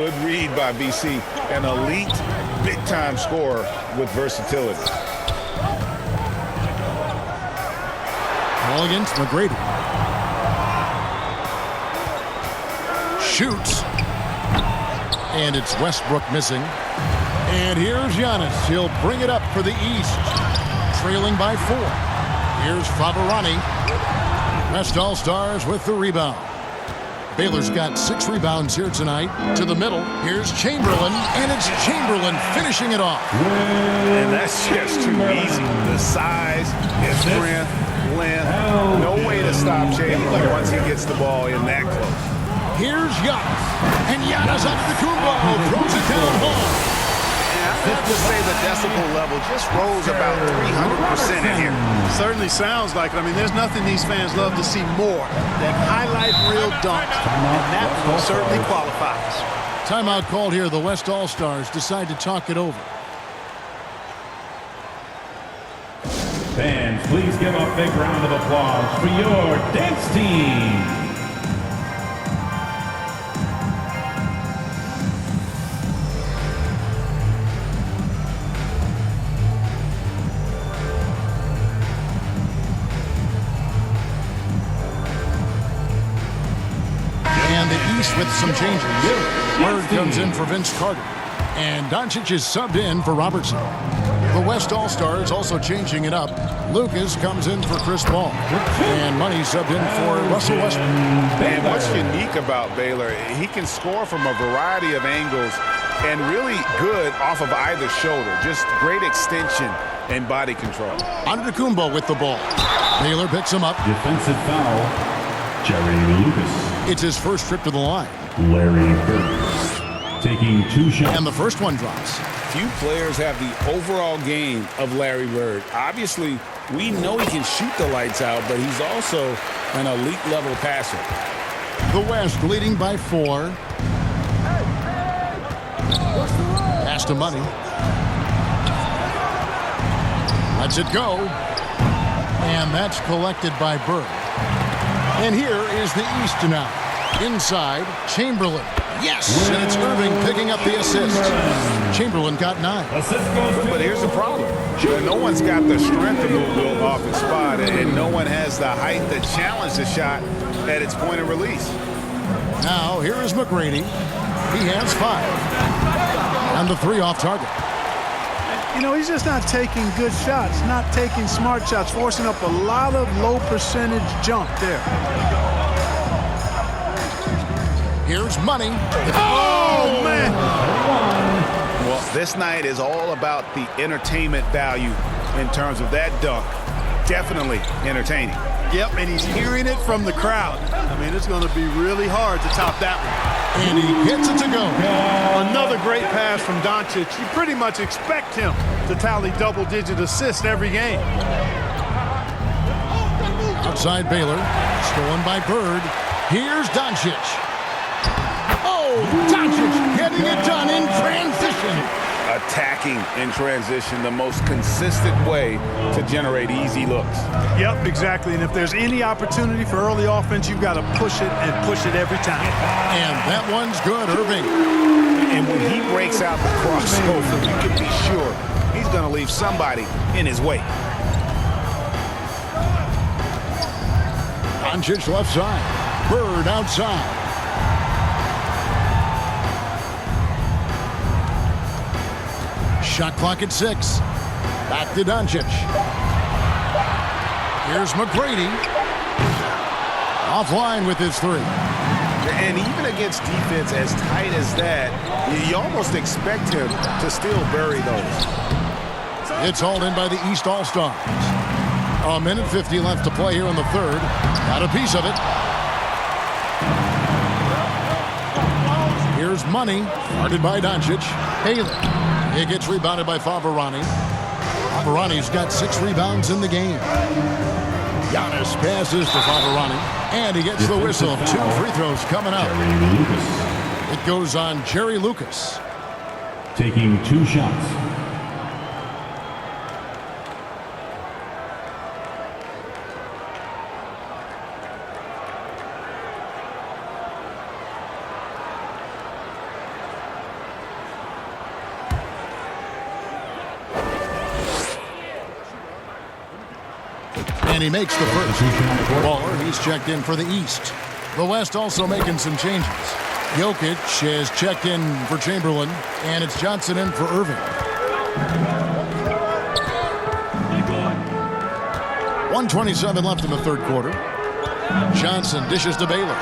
Good read by BC, an elite, big-time scorer with versatility. Ball against McGrady. Shoots. And it's Westbrook missing. And here's Giannis. He'll bring it up for the East. Trailing by 4. Here's Favarani. West All-Stars with the rebound. Baylor's got 6 rebounds here tonight. To the middle, here's Chamberlain, and it's Chamberlain finishing it off. And that's just too easy. The size, his strength, length, no way to stop Chamberlain once he gets the ball in that close. Here's Giannis, and Giannis Antetokounmpo throws it down hard. I have to say the decibel level just rose about 300% in here. Certainly sounds like it. I mean, there's nothing these fans love to see more than highlight reel dunks, and that one certainly qualifies. Timeout called here. The West All-Stars decide to talk it over. Fans, please give a big round of applause for your dance team. With some changes. Bird comes in for Vince Carter. And Doncic is subbed in for Robertson. The West All-Stars also changing it up. Lucas comes in for Chris Paul. And Money subbed in for Russell Westbrook. And what's unique about Baylor, he can score from a variety of angles and really good off of either shoulder. Just great extension and body control. Antetokounmpo with the ball. Baylor picks him up. Defensive foul, Jerry Lucas. It's his first trip to the line. Larry Bird taking 2 shots. And the first one drops. Few players have the overall game of Larry Bird. Obviously, we know he can shoot the lights out, but he's also an elite level passer. The West leading by 4. Pass to Money. Lets it go. And that's collected by Bird. And here is the East now. Inside, Chamberlain. Yes! And it's Irving picking up the assist. Chamberlain got 9. But here's the problem. No one's got the strength to move Will off his spot, and no one has the height to challenge the shot at its point of release. Now, here is McGrady. He has 5. And the 3 off target. You know, he's just not taking good shots, not taking smart shots, forcing up a lot of low percentage jump there. Here's Money. Oh, man. Well, this night is all about the entertainment value in terms of that dunk. Definitely entertaining. Yep, and he's hearing it from the crowd. I mean, it's going to be really hard to top that one. And he gets it to go. Another great pass from Doncic. You pretty much expect him to tally double-digit assists every game. Outside Baylor. Stolen by Bird. Here's Doncic. Oh, Doncic getting it done in transition. Attacking in transition, the most consistent way to generate easy looks. Yep, exactly. And if there's any opportunity for early offense, you've got to push it and push it every time. And that one's good, Irving. And when he breaks out the crossover, you can be sure he's going to leave somebody in his way. Doncic left side. Bird outside. Shot clock at 6. Back to Doncic. Here's McGrady. Offline with his 3. And even against defense as tight as that, you almost expect him to still bury those. It's hauled in by the East All-Stars. 1:50 left to play here in the 3rd. Got a piece of it. Here's Money. Guarded by Doncic. Haley. It gets rebounded by Favarani. Favarani's got 6 rebounds in the game. Giannis passes to Favarani. And he gets the whistle. 2 free throws coming up. It goes on Jerry Lucas. Taking 2 shots. And he makes the first. Baller, he's checked in for the East. The West also making some changes. Jokic has checked in for Chamberlain, and it's Johnson in for Irving. 1:27 left in the third quarter. Johnson dishes to Baylor.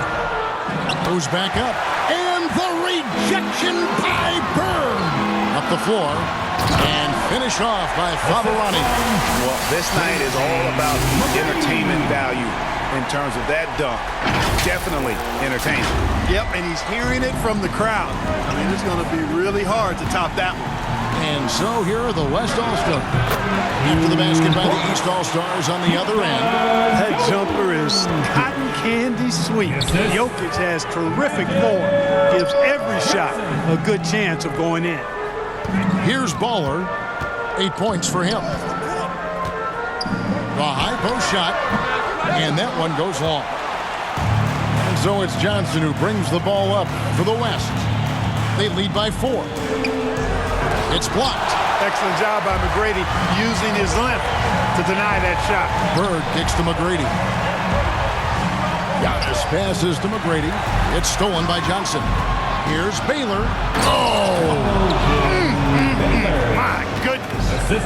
Goes back up. And the rejection by Bird. Up the floor. And finish off by Favarani. Well, this night is all about entertainment value in terms of that dunk. Definitely entertaining. Yep, and he's hearing it from the crowd. I mean, it's going to be really hard to top that one. And so here are the West All-Stars. After the basket by the East All-Stars on the other end. That jumper is cotton candy sweet. Jokic has terrific form. Gives every shot a good chance of going in. Here's Baller. 8 points for him. The high post shot. And that one goes long. And so it's Johnson who brings the ball up for the West. They lead by 4. It's blocked. Excellent job by McGrady using his length to deny that shot. Bird kicks to McGrady. Giannis passes to McGrady. It's stolen by Johnson. Here's Baylor. My goodness.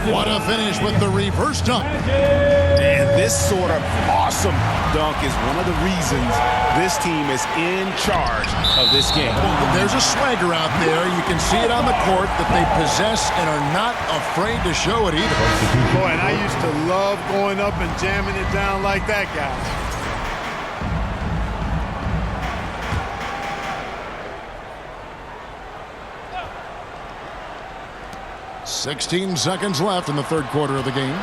What a finish with the reverse dunk. And this sort of awesome dunk is one of the reasons this team is in charge of this game. There's a swagger out there. You can see it on the court that they possess and are not afraid to show it either. Boy, and I used to love going up and jamming it down like that, guys. "16 seconds left in the third quarter of the game.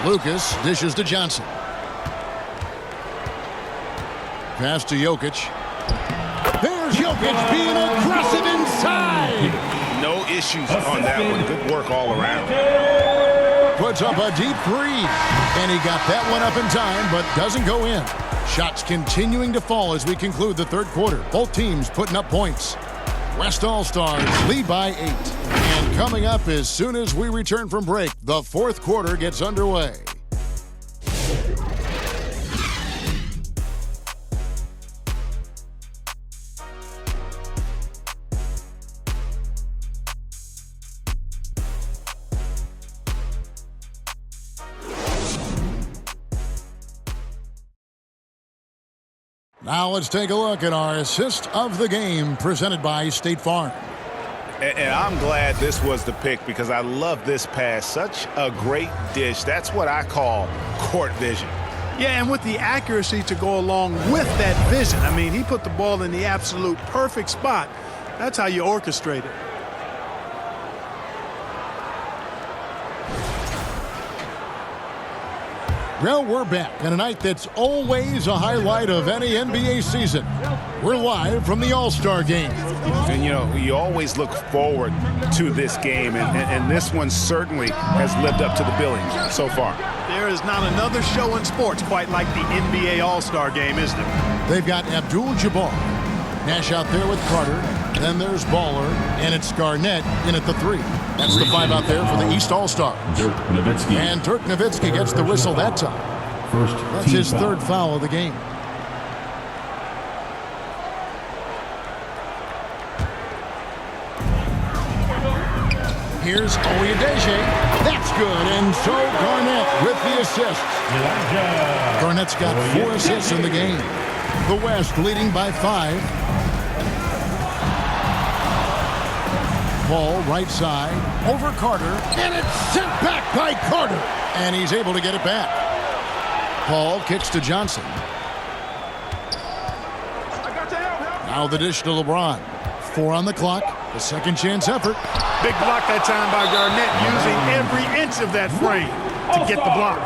Lucas dishes to Johnson. Pass to Jokic. There's Jokic being aggressive inside. No issues on that one. Good work all around. Puts up a deep three. And he got that one up in time, but doesn't go in. Shots continuing to fall as we conclude the third quarter. Both teams putting up points. West All-Stars lead by 8. And coming up as soon as we return from break, the fourth quarter gets underway. Now let's take a look at our assist of the game presented by State Farm. And I'm glad this was the pick because I love this pass. Such a great dish. That's what I call court vision. Yeah, and with the accuracy to go along with that vision. I mean, he put the ball in the absolute perfect spot. That's how you orchestrate it. Well, we're back on a night that's always a highlight of any NBA season. We're live from the All-Star game. And, you know, you always look forward to this game, and this one certainly has lived up to the billing so far. There is not another show in sports quite like the NBA All-Star game, is there? They've got Abdul-Jabbar. Nash out there with Carter. Then there's Baller, and it's Garnett in at the 3. That's the 5 out there for the East All-Stars. And Dirk Nowitzki gets the whistle that time. That's his third foul of the game. Here's Oyedeji. That's good, and so Garnett with the assist. Garnett's got 4 assists in the game. The West leading by 5. Ball right side, over Carter, and it's sent back by Carter. And he's able to get it back. Paul kicks to Johnson. Now the dish to LeBron. 4 on the clock, the second chance effort. Big block that time by Garnett, using every inch of that frame to get the block.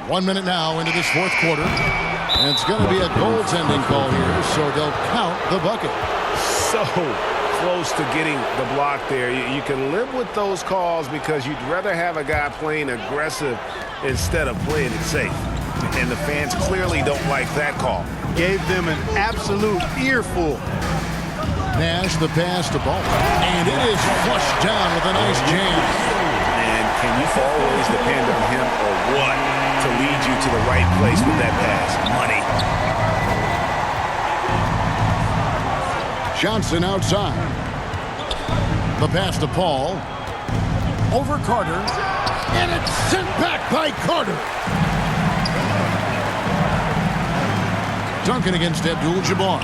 1 minute now into this fourth quarter. And it's going to be a goaltending call here, so they'll count the bucket. So close to getting the block there. You can live with those calls because you'd rather have a guy playing aggressive instead of playing it safe. And the fans clearly don't like that call. Gave them an absolute earful. Nash the pass to Ball. And it is flushed down with a nice jam. And can you always depend on him or what to lead you to the right place with that pass? Money. Johnson outside. The pass to Paul. Over Carter. And it's sent back by Carter. Duncan against Abdul-Jabbar.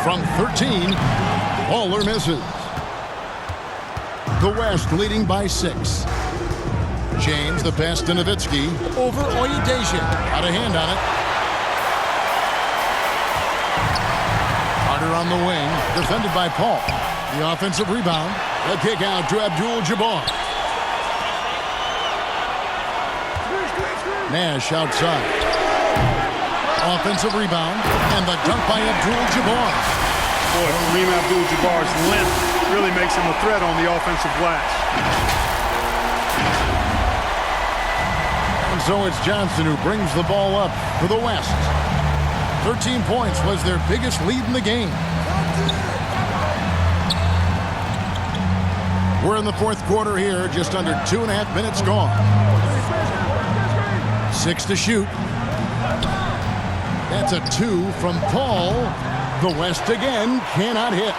From 13, Bowler misses. The West leading by 6. James the pass to Nowitzki. Over Oyedeji. Got a hand on it. Carter on the wing. Defended by Paul. The offensive rebound. The kick out to Abdul-Jabbar. Nash outside. Offensive rebound. And the dunk by Abdul-Jabbar. Boy, Kareem Abdul-Jabbar's length really makes him a threat on the offensive glass. And so it's Johnson who brings the ball up for the West. 13 points was their biggest lead in the game. We're in the fourth quarter here, just under 2.5 minutes gone. 6 to shoot. That's a 2 from Paul. The West again cannot hit.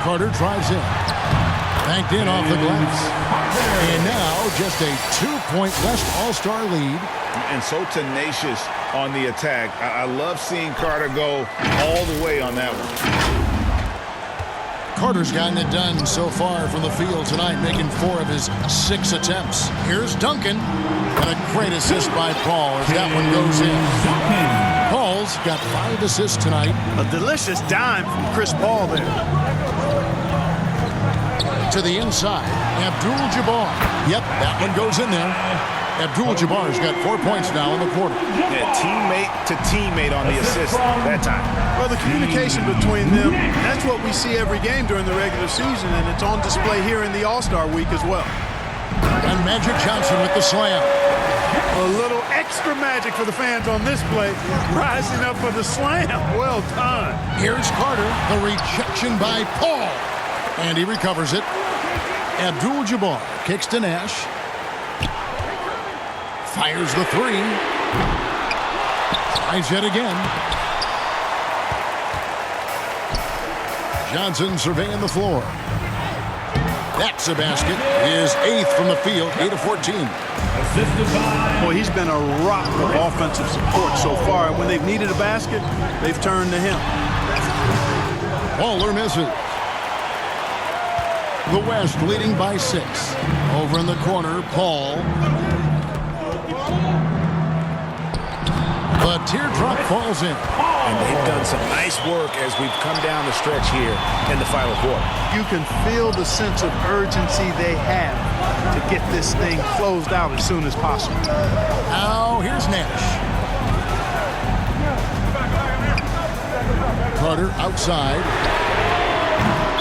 Carter drives in. Banked in off the glass. And now just a 2-point West All-Star lead. And so tenacious on the attack. I love seeing Carter go all the way on that one. Carter's gotten it done so far from the field tonight, making 4 of his 6 attempts. Here's Duncan. And a great assist by Paul as that one goes in. Paul's got 5 assists tonight. A delicious dime from Chris Paul there. To the inside, Abdul-Jabbar. Yep, that one goes in there. Abdul-Jabbar's got 4 points now in the quarter. Yeah, teammate to teammate on the assist that time. Well, the communication between them, that's what we see every game during the regular season, and it's on display here in the All-Star week as well. And Magic Johnson with the slam. A little extra magic for the fans on this play, rising up for the slam. Well done. Here's Carter, the rejection by Paul. And he recovers it. Abdul-Jabbar kicks to Nash. Fires the 3. Tries it again. Johnson surveying the floor. That's a basket. His 8th from the field, 8 of 14. Boy, he's been a rock of offensive support so far. And when they've needed a basket, they've turned to him. Bowler misses. The West leading by 6. Over in the corner, Paul. The teardrop falls in. And they've done some nice work as we've come down the stretch here in the final quarter. You can feel the sense of urgency they have to get this thing closed out as soon as possible. Now, here's Nash. Carter outside.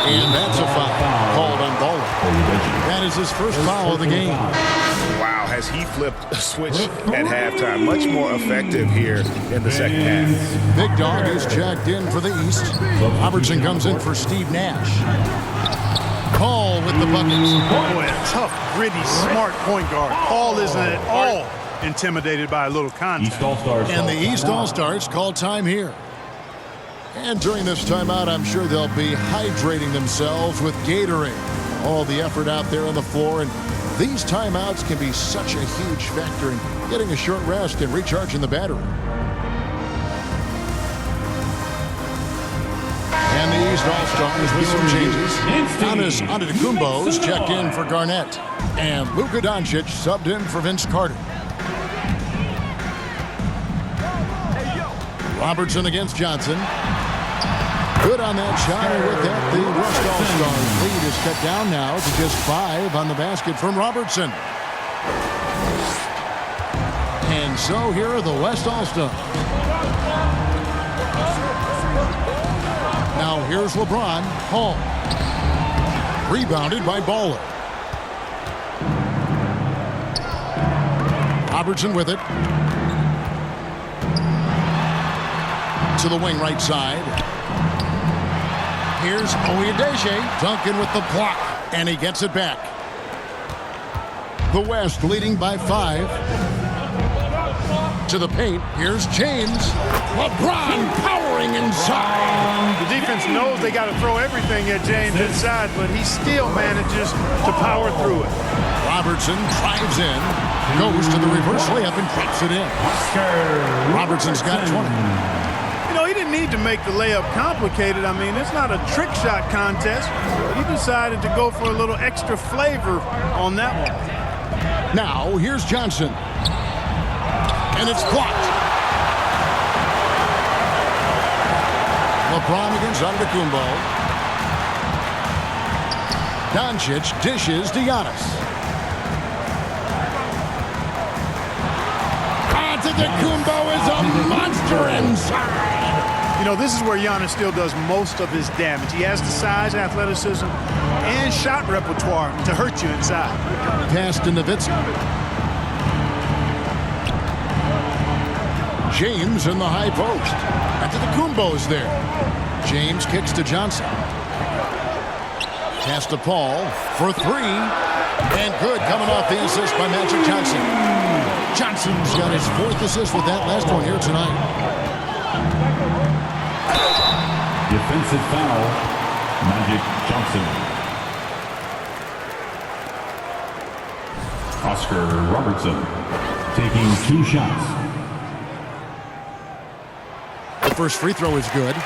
And that's a foul called on Bowler. That is his first foul of the game. Wow, has he flipped a switch at halftime. Much more effective here in the second half. Big Dog is checked in for the East. Robertson comes in for Steve Nash. Paul with the buckets. Boy, a tough, gritty, smart point guard. Paul isn't at all intimidated by a little contact. And the East All-Stars call time here. And during this timeout, I'm sure they'll be hydrating themselves with Gatorade. All the effort out there on the floor, and these timeouts can be such a huge factor in getting a short rest and recharging the battery. And the East All-Stars with some changes. Giannis Antetokounmpo's checked in for Garnett. And Luka Doncic subbed in for Vince Carter. Robertson against Johnson. Good on that shot, and with that, the West All-Stars lead is cut down now to just 5 on the basket from Robertson. And so here are the West All-Stars. Now here's LeBron. Hall. Rebounded by Baller. Robertson with it. To the wing right side. Here's Oyedeji. Duncan with the block. And he gets it back. The West leading by 5. To the paint. Here's James. LeBron powering inside. The defense knows they got to throw everything at James inside, but he still manages to power through it. Robertson drives in, goes to the reverse layup and drops it in. Robertson's got 20. You know, he didn't need to make the layup complicated. I mean, it's not a trick shot contest, but he decided to go for a little extra flavor on that one. Now, here's Johnson. And it's blocked. LeBron against Antetokounmpo. Doncic dishes to Giannis. Antetokounmpo is a monster inside. You know, this is where Giannis still does most of his damage. He has the size, athleticism, and shot repertoire to hurt you inside. Pass to Nowitzki. James in the high post. Antetokounmpo's there. James kicks to Johnson. Pass to Paul for 3. And good coming off the assist by Magic Johnson. Johnson's got his 4th assist with that last one here tonight. Defensive foul, Magic Johnson. Oscar Robertson taking 2 shots. The first free throw is good.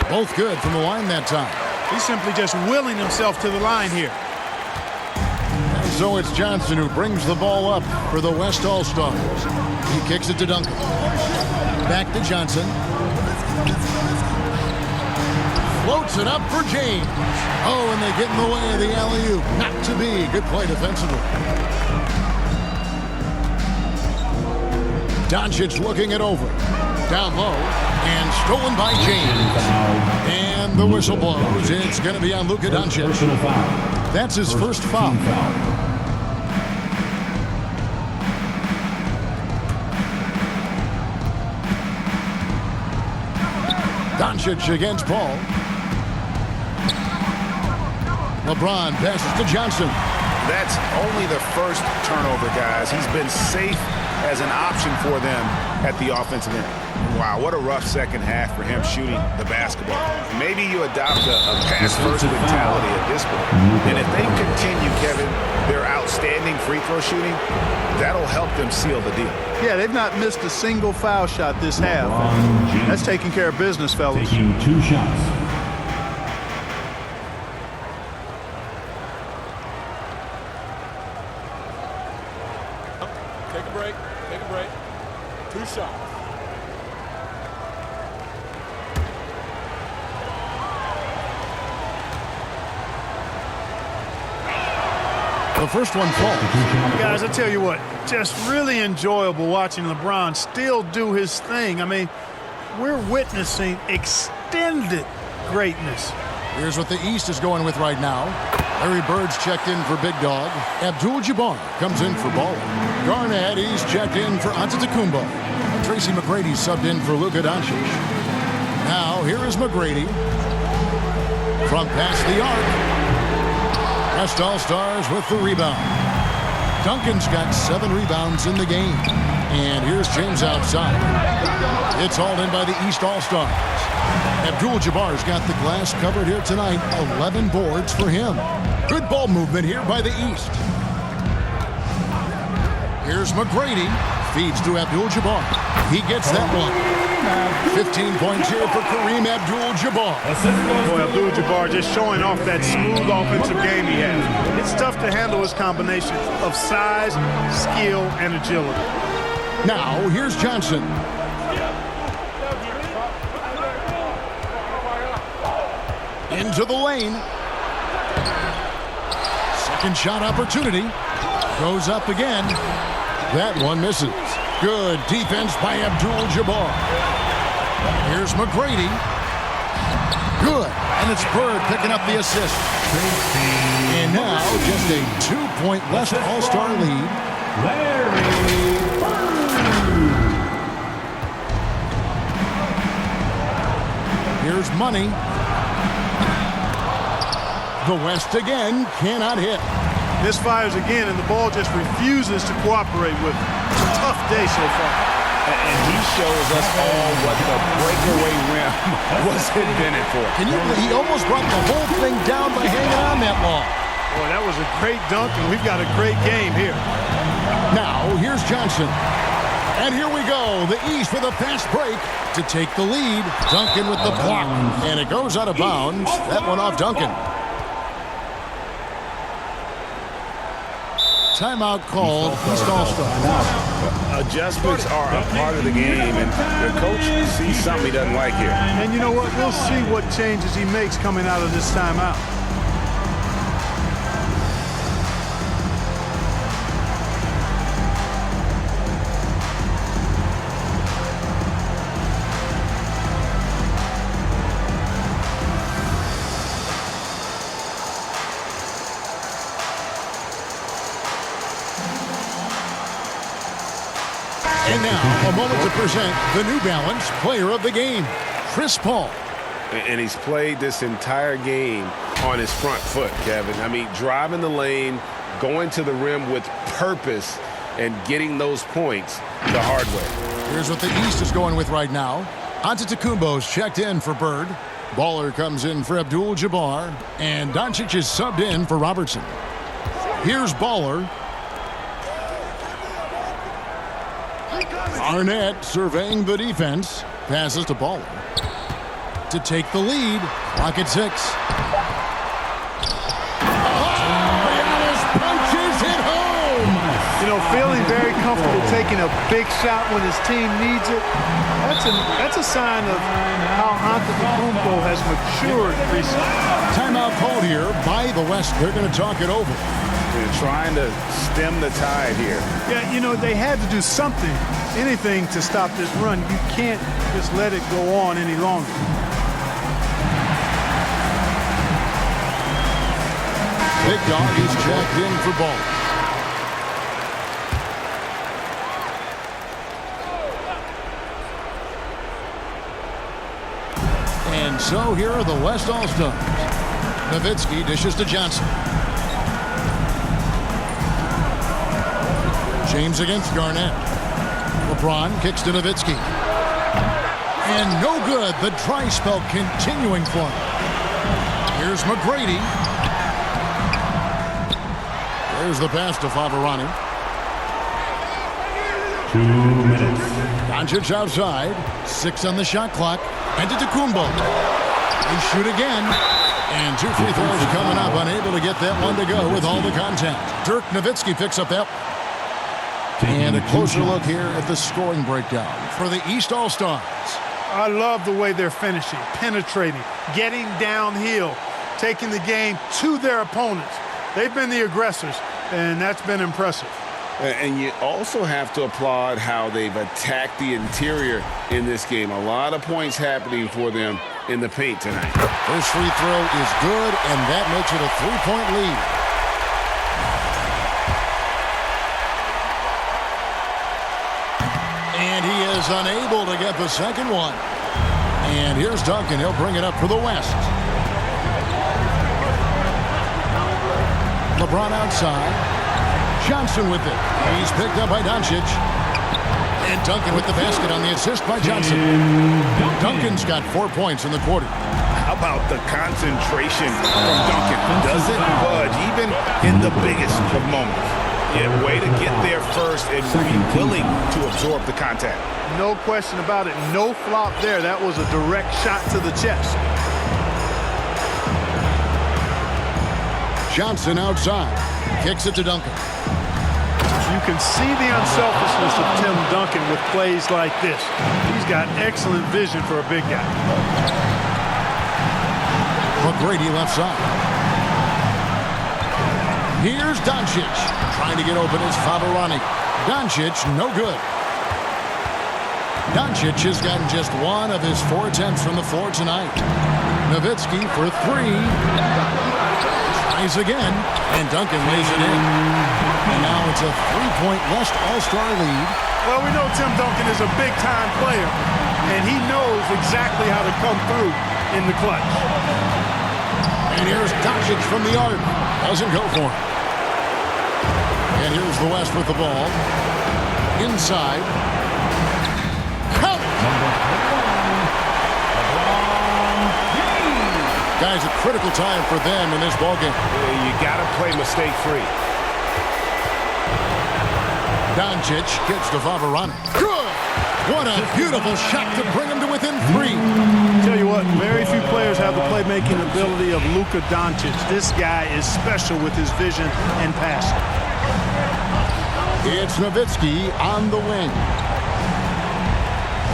Both good from the line that time. He's simply just willing himself to the line here. And so it's Johnson who brings the ball up for the West All-Stars. He kicks it to Duncan. Back to Johnson. Floats it up for James. Oh, and they get in the way of the alley-oop. Not to be. Good play defensively. Doncic looking it over. Down low. And stolen by James. And the whistle blows. It's going to be on Luka Doncic. That's his first foul. Doncic against Paul. LeBron passes to Johnson. That's only the first turnover, guys. He's been safe as an option for them at the offensive end. Wow, what a rough second half for him shooting the basketball. Maybe you adopt a pass-first mentality at this point. And if they continue, Kevin, their outstanding free throw shooting, that'll help them seal the deal. Yeah, they've not missed a single foul shot this half. That's taking care of business, fellas. Taking 2 shots. Take a break. Take a break. 2 shots. The first one falls. Guys, I tell you what, just really enjoyable watching LeBron still do his thing. I mean, we're witnessing extended greatness. Here's what the East is going with right now. Larry Bird's checked in for Big Dog. Abdul-Jabbar comes in for Baller. Garnett, he's checked in for Antetokounmpo. Tracy McGrady subbed in for Luka Doncic. Now, here is McGrady. From past the arc. West All-Stars with the rebound. Duncan's got 7 rebounds in the game. And here's James outside. It's hauled in by the East All-Stars. Abdul-Jabbar's got the glass covered here tonight. 11 boards for him. Good ball movement here by the East. Here's McGrady. Feeds to Abdul-Jabbar. He gets that one. 15 points here for Kareem Abdul-Jabbar. Boy, Abdul-Jabbar just showing off that smooth offensive game he has. It's tough to handle his combination of size, skill, and agility. Now, here's Johnson. Into the lane. Second shot opportunity. Goes up again. That one misses. Good defense by Abdul-Jabbar. Here's McGrady. Good. And it's Bird picking up the assist. And now just a 2-point West All-Star lead. Larry Bird. Here's Money. The West again cannot hit. Misfires again, and the ball just refuses to cooperate with him. It's a tough day so far. And he shows us all what the breakaway rim was invented for. Can you believe he almost brought the whole thing down by hanging on that long? Boy, that was a great dunk, and we've got a great game here. Now, here's Johnson. And here we go, the East with a fast break to take the lead. Duncan with the block, and it goes out of bounds. That one off Duncan. Timeout called. East All-Star. Adjustments are a part of the game, and the coach sees something he doesn't like here. And you know what? We'll see what changes he makes coming out of this timeout. And now, a moment to present the New Balance Player of the Game, Chris Paul. And he's played this entire game on his front foot, Kevin. I mean, driving the lane, going to the rim with purpose, and getting those points the hard way. Here's what the East is going with right now. Antetokounmpo's checked in for Bird. Baller comes in for Abdul-Jabbar. And Doncic is subbed in for Robertson. Here's Baller. Arnett surveying the defense. Passes to Baller. To take the lead. Clock at 6. Giannis punches it home. You know, feeling very comfortable taking a big shot when his team needs it. That's a sign of how Antetokounmpo has matured recently. Timeout called here by the West. They're going to talk it over. They're trying to stem the tide here. Yeah, you know, they had to do something, anything to stop this run. You can't just let it go on any longer. Big Dog is checked in for ball. And so here are the West All-Stars. Nowitzki dishes to Johnson. James against Garnett. LeBron kicks to Nowitzki. And no good. The dry spell continuing for him. Here's McGrady. There's the pass to Favarani. 2 minutes. Doncic outside. 6 on the shot clock. Antetokounmpo. They shoot again. And 2 free throws coming up. Unable to get that one to go with all the contact. Dirk Nowitzki picks up that. And a closer look here at the scoring breakdown for the East All-Stars. I love the way they're finishing, penetrating, getting downhill, taking the game to their opponents. They've been the aggressors, and that's been impressive. And you also have to applaud how they've attacked the interior in this game. A lot of points happening for them in the paint tonight. First free throw is good, and that makes it a 3-point lead. And he is unable to get the second one. And here's Duncan. He'll bring it up for the West. LeBron outside. Johnson with it. He's picked up by Doncic. And Duncan with the basket on the assist by Johnson. Duncan's got 4 points in the quarter. How about the concentration from Duncan? Doesn't budge, even in the biggest of moments. Yeah, way to get there first and be willing to absorb the contact. No question about it. No flop there. That was a direct shot to the chest. Johnson outside. Kicks it to Duncan. You can see the unselfishness of Tim Duncan with plays like this. He's got excellent vision for a big guy. McGrady left side. Here's Doncic. Trying to get open is Favarani. Doncic, no good. Doncic has gotten just one of his 4 attempts from the floor tonight. Nowitzki for 3. Tries again, and Duncan lays it in. And now it's a 3-point West All-Star lead. Well, we know Tim Duncan is a big-time player, and he knows exactly how to come through in the clutch. And here's Doncic from the arc. Doesn't go for it. And here's the West with the ball. Inside. Count! Guys, a critical time for them in this ballgame. You got to play mistake-free. Doncic gets to Favarani. Good! What a beautiful shot to bring him to within 3. Tell you what, very few players have the playmaking ability of Luka Doncic. This guy is special with his vision and passing. It's Nowitzki on the wing.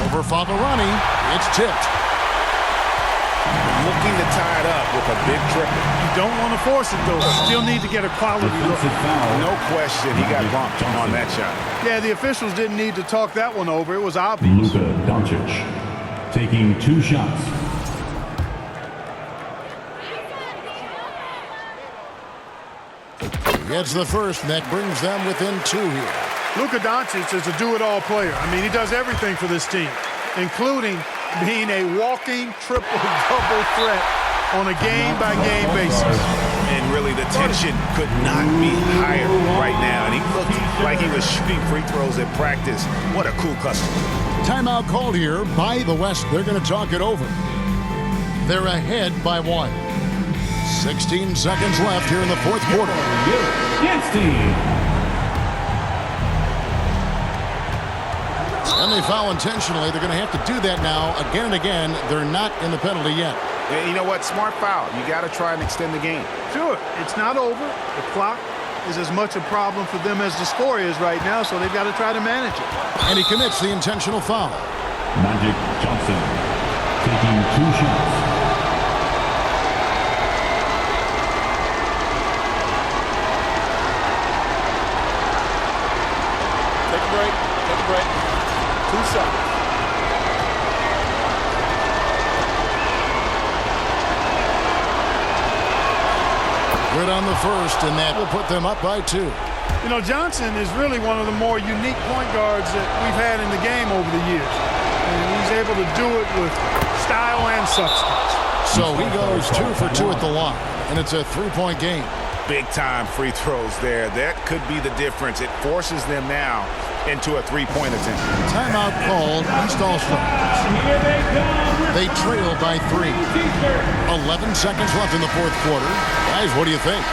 Over Favarani. It's tipped. Looking to tie it up with a big triple. You don't want to force it, though. Still need to get a quality look. No question, he got bumped on that shot. Yeah, the officials didn't need to talk that one over. It was obvious. Luka Doncic taking 2 shots. Gets the first, and that brings them within 2 here. Luka Doncic is a do-it-all player. I mean, he does everything for this team, including being a walking triple-double threat on a game-by-game basis. And really, the tension could not be higher right now. And he looked like he was shooting free throws at practice. What a cool customer. Timeout called here by the West. They're going to talk it over. They're ahead by 1. 16 seconds left here in the 4th quarter. And they foul intentionally. They're going to have to do that now again and again. They're not in the penalty yet. And you know what? Smart foul. You got to try and extend the game. Sure, it's not over. The clock is as much a problem for them as the score is right now, so they've got to try to manage it. And he commits the intentional foul. Magic Johnson taking 2 shots. Take a break. Take a break. 2 shots. Good on the first, and that will put them up by 2. You know, Johnson is really one of the more unique point guards that we've had in the game over the years. And he's able to do it with style and substance. So he goes 2 for 2 at the line, and it's a 3-point game. Big-time free throws there. That could be the difference. It forces them now into a 3-point attempt. Timeout called East All-Stars. They trail by 3. 11 seconds left in the 4th quarter. Guys, what do you think?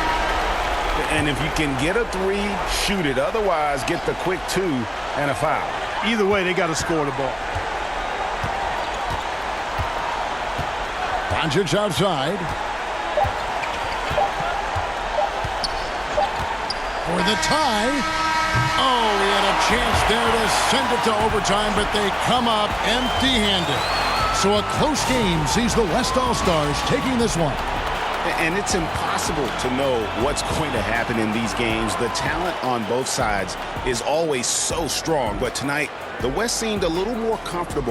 And if you can get a 3, shoot it. Otherwise, get the quick 2 and a foul. Either way, they got to score the ball. Doncic outside. For the tie. Oh, he had a chance there to send it to overtime, but they come up empty-handed. So a close game sees the West All-Stars taking this one. And it's impossible to know what's going to happen in these games. The talent on both sides is always so strong. But tonight, the West seemed a little more comfortable